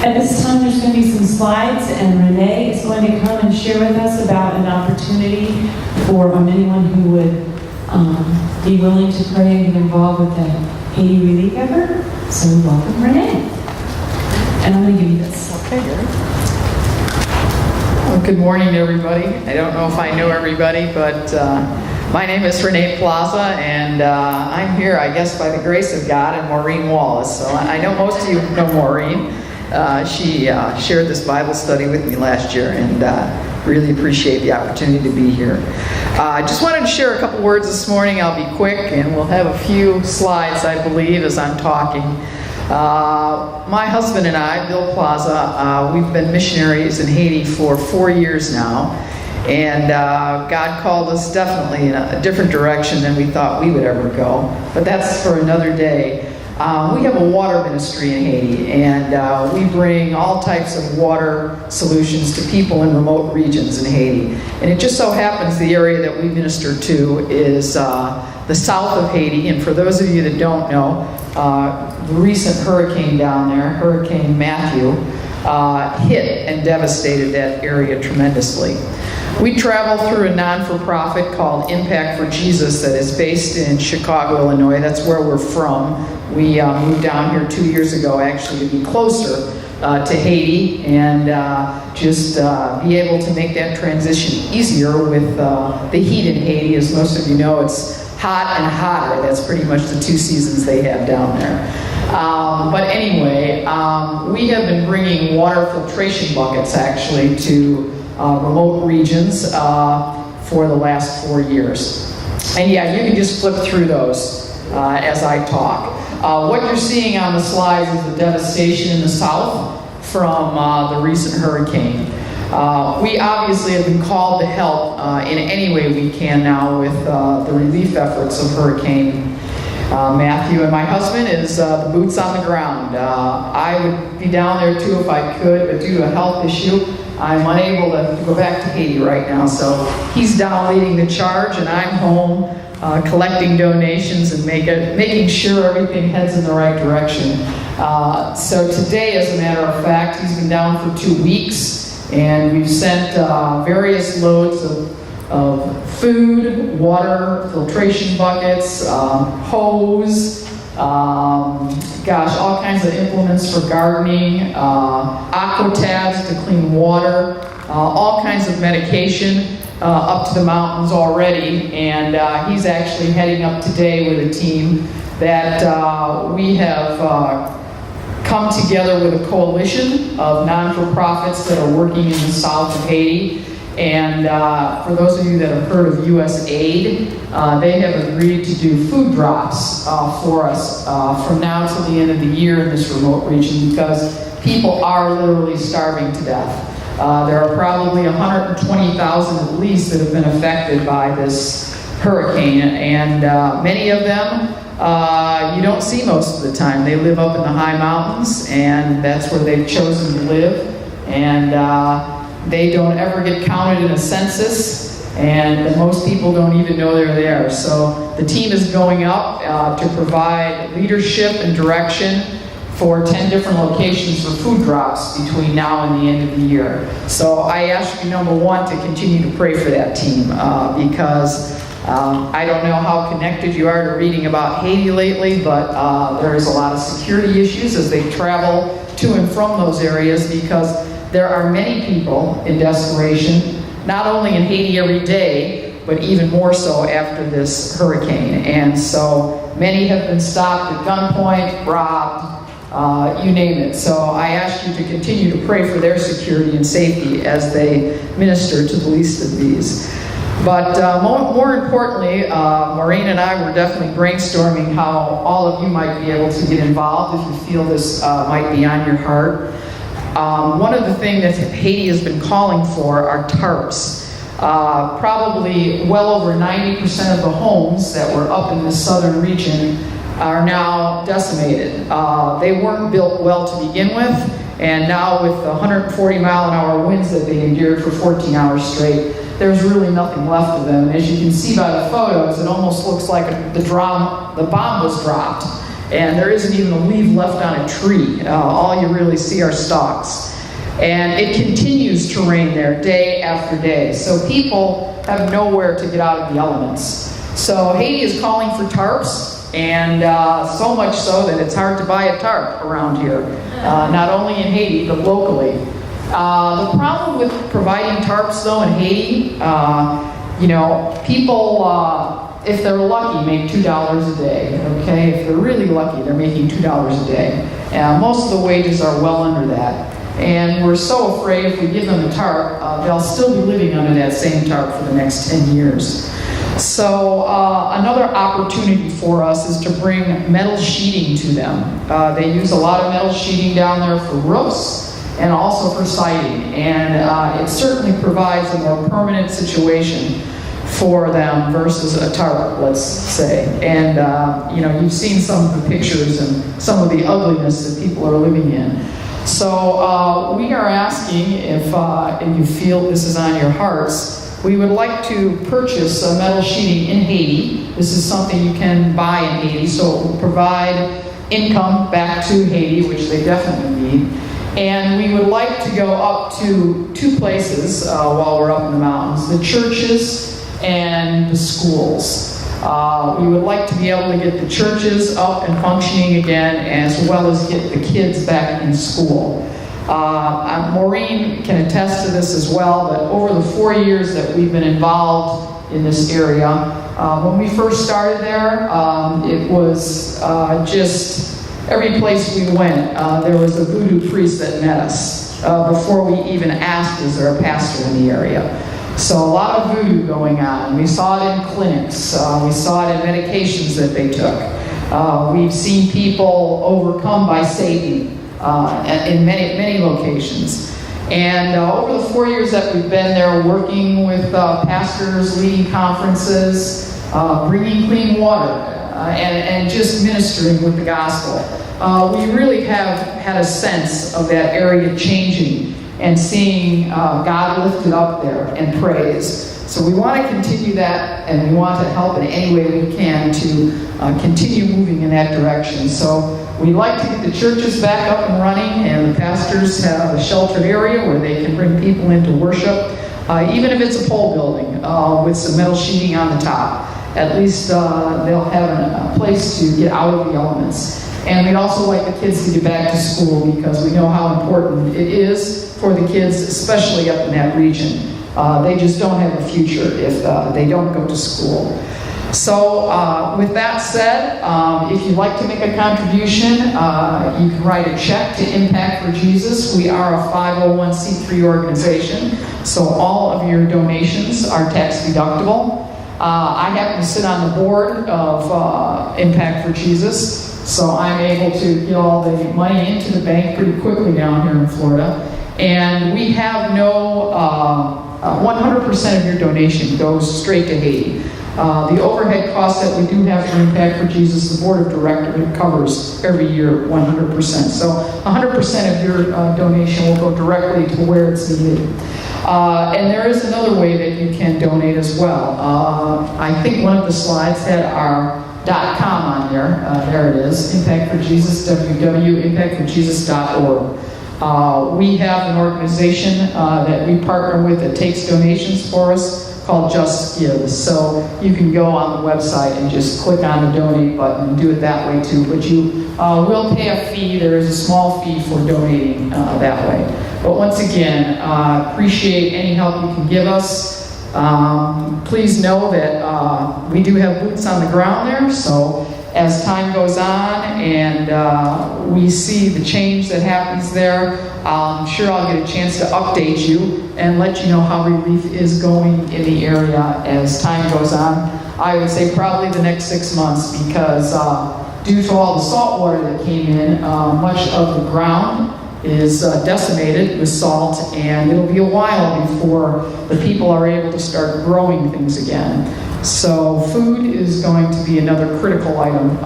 At this time, there's going to be some slides, and Renee is going to come and share with us about an opportunity for anyone who would be willing to pray and get involved with the Haiti relief effort. So welcome, Renee. And I'm going to give you this. Okay, Gary. Well, good morning, everybody. I don't know if I know everybody, but my name is Renee Plaza, and I'm here, I guess, by the grace of God, and Maureen Wallace. So I know most of you know Maureen. She shared this Bible study with me last year, and really appreciate the opportunity to be here. I just wanted to share a couple words this morning. I'll be quick, and we'll have a few slides, I believe, as I'm talking. My husband and I, Bill Plaza, we've been missionaries in Haiti for 4 years now, and God called us definitely in a different direction than we thought we would ever go, but that's for another day. We have a water ministry in Haiti, and we bring all types of water solutions to people in remote regions in Haiti. And it just so happens the area that we minister to is the south of Haiti. And for those of you that don't know, the recent hurricane down there, Hurricane Matthew, hit and devastated that area tremendously. We travel through a non-for-profit called Impact for Jesus that is based in Chicago, Illinois. That's where we're from. We moved down here 2 years ago, actually, to be closer to Haiti and just be able to make that transition easier with the heat in Haiti. As most of you know, it's hot and hotter. That's pretty much the two seasons they have down there. But anyway, we have been bringing water filtration buckets, actually, to remote regions for the last 4 years. And yeah, you can just flip through those as I talk. What you're seeing on the slides is the devastation in the south from the recent hurricane. We obviously have been called to help in any way we can now with the relief efforts of Hurricane Matthew. And my husband is the boots on the ground. I would be down there too if I could, but due to a health issue, I'm unable to go back to Haiti right now. So he's down leading the charge, and I'm home collecting donations and making sure everything heads in the right direction. So today, as a matter of fact, he's been down for 2 weeks, and we've sent various loads of food, water, filtration buckets, hose, all kinds of implements for gardening, aqua tabs to clean water, all kinds of medication up to the mountains already. And he's actually heading up today with a team that we have come together with a coalition of non-for-profits that are working in the south of Haiti. And for those of you that have heard of U.S. Aid, they have agreed to do food drops for us from now till the end of the year in this remote region, because people are literally starving to death. There are probably 120,000 at least that have been affected by this hurricane, and many of them you don't see most of the time. They live up in the high mountains, and that's where they've chosen to live. And they don't ever get counted in a census, and most people don't even know they're there. So the team is going up to provide leadership and direction for 10 different locations for food drops between now and the end of the year. So I ask you, number one, to continue to pray for that team because I don't know how connected you are to reading about Haiti lately, but there is a lot of security issues as they travel to and from those areas, because there are many people in desperation, not only in Haiti every day, but even more so after this hurricane. And so many have been stopped at gunpoint, robbed, you name it. So I ask you to continue to pray for their security and safety as they minister to the least of these. But more importantly, Maureen and I were definitely brainstorming how all of you might be able to get involved if you feel this might be on your heart. One of the things that Haiti has been calling for are tarps. Probably well over 90% of the homes that were up in the southern region are now decimated. They weren't built well to begin with, and now with the 140 mile an hour winds that they endured for 14 hours straight, there's really nothing left of them. As you can see by the photos, it almost looks like the bomb was dropped. and there isn't even a leaf left on a tree. All you really see are stalks. And it continues to rain there day after day. So people have nowhere to get out of the elements. So Haiti is calling for tarps, and so much so that it's hard to buy a tarp around here. Not only in Haiti, but locally. The problem with providing tarps, though, in Haiti, people, if they're lucky, make $2 a day, okay? If they're really lucky, they're making $2 a day. Most of the wages are well under that. And we're so afraid if we give them a tarp, they'll still be living under that same tarp for the next 10 years. So another opportunity for us is to bring metal sheeting to them. They use a lot of metal sheeting down there for roofs and also for siding. And it certainly provides a more permanent situation for them versus a tarp, let's say. And you've seen some of the pictures and some of the ugliness that people are living in. So we are asking if you feel this is on your hearts, we would like to purchase metal sheeting in Haiti. This is something you can buy in Haiti, so it will provide income back to Haiti, which they definitely need. And we would like to go up to two places while we're up in the mountains, the churches and the schools. We would like to be able to get the churches up and functioning again, as well as get the kids back in school. Maureen can attest to this as well, that over the 4 years that we've been involved in this area, when we first started there, it was just every place we went, there was a voodoo priest that met us before we even asked, is there a pastor in the area? So a lot of voodoo going on. We saw it in clinics. We saw it in medications that they took. We've seen people overcome by Satan in many locations. And over the 4 years that we've been there, working with pastors, leading conferences, bringing clean water, and just ministering with the gospel, we really have had a sense of that area changing and seeing God lifted up there and praised. So we want to continue that, and we want to help in any way we can to continue moving in that direction. So we'd like to get the churches back up and running, and the pastors have a sheltered area where they can bring people in to worship, even if it's a pole building with some metal sheeting on the top. At least they'll have a place to get out of the elements. And we'd also like the kids to get back to school, because we know how important it is for the kids, especially up in that region. They just don't have a future if they don't go to school. So with that said, if you'd like to make a contribution, you can write a check to Impact for Jesus. We are a 501c3 organization, so all of your donations are tax deductible. I happen to sit on the board of Impact for Jesus, so I'm able to get all the money into the bank pretty quickly down here in Florida. And we have no, 100% of your donation goes straight to Haiti. The overhead costs that we do have for Impact for Jesus, the board of directors covers every year 100%. So 100% of your donation will go directly to where it's needed. And there is another way that you can donate as well. I think one of the slides had our .com on there. There it is, Impact for Jesus, www.impactforjesus.org. We have an organization that we partner with that takes donations for us called Just Give. So you can go on the website and just click on the donate button and do it that way too. But you will pay a fee. There is a small fee for donating that way. But once again, appreciate any help you can give us. Please know that we do have boots on the ground there, so as time goes on and we see the change that happens there, I'm sure I'll get a chance to update you and let you know how relief is going in the area as time goes on. I would say probably the next 6 months, because due to all the salt water that came in, much of the ground is decimated with salt, and it'll be a while before the people are able to start growing things again. So food is going to be another critical item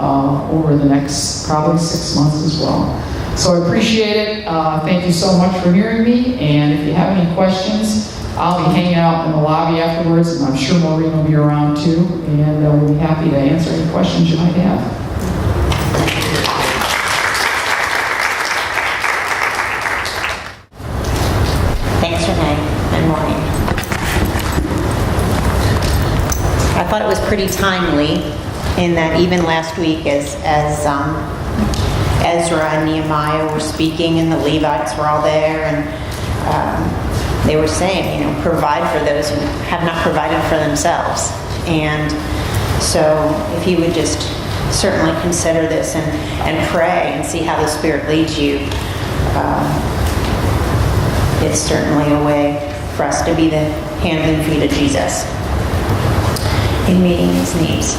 over the next probably 6 months as well. So I appreciate it. Thank you so much for hearing me, and if you have any questions, I'll be hanging out in the lobby afterwards, and I'm sure Maureen will be around too, and we'll be happy to answer any questions you might have. pretty timely in that even last week as Ezra and Nehemiah were speaking and the Levites were all there, and they were saying, provide for those who have not provided for themselves. And so if you would just certainly consider this and pray and see how the Spirit leads you, it's certainly a way for us to be the hands and feet of Jesus in meeting his needs.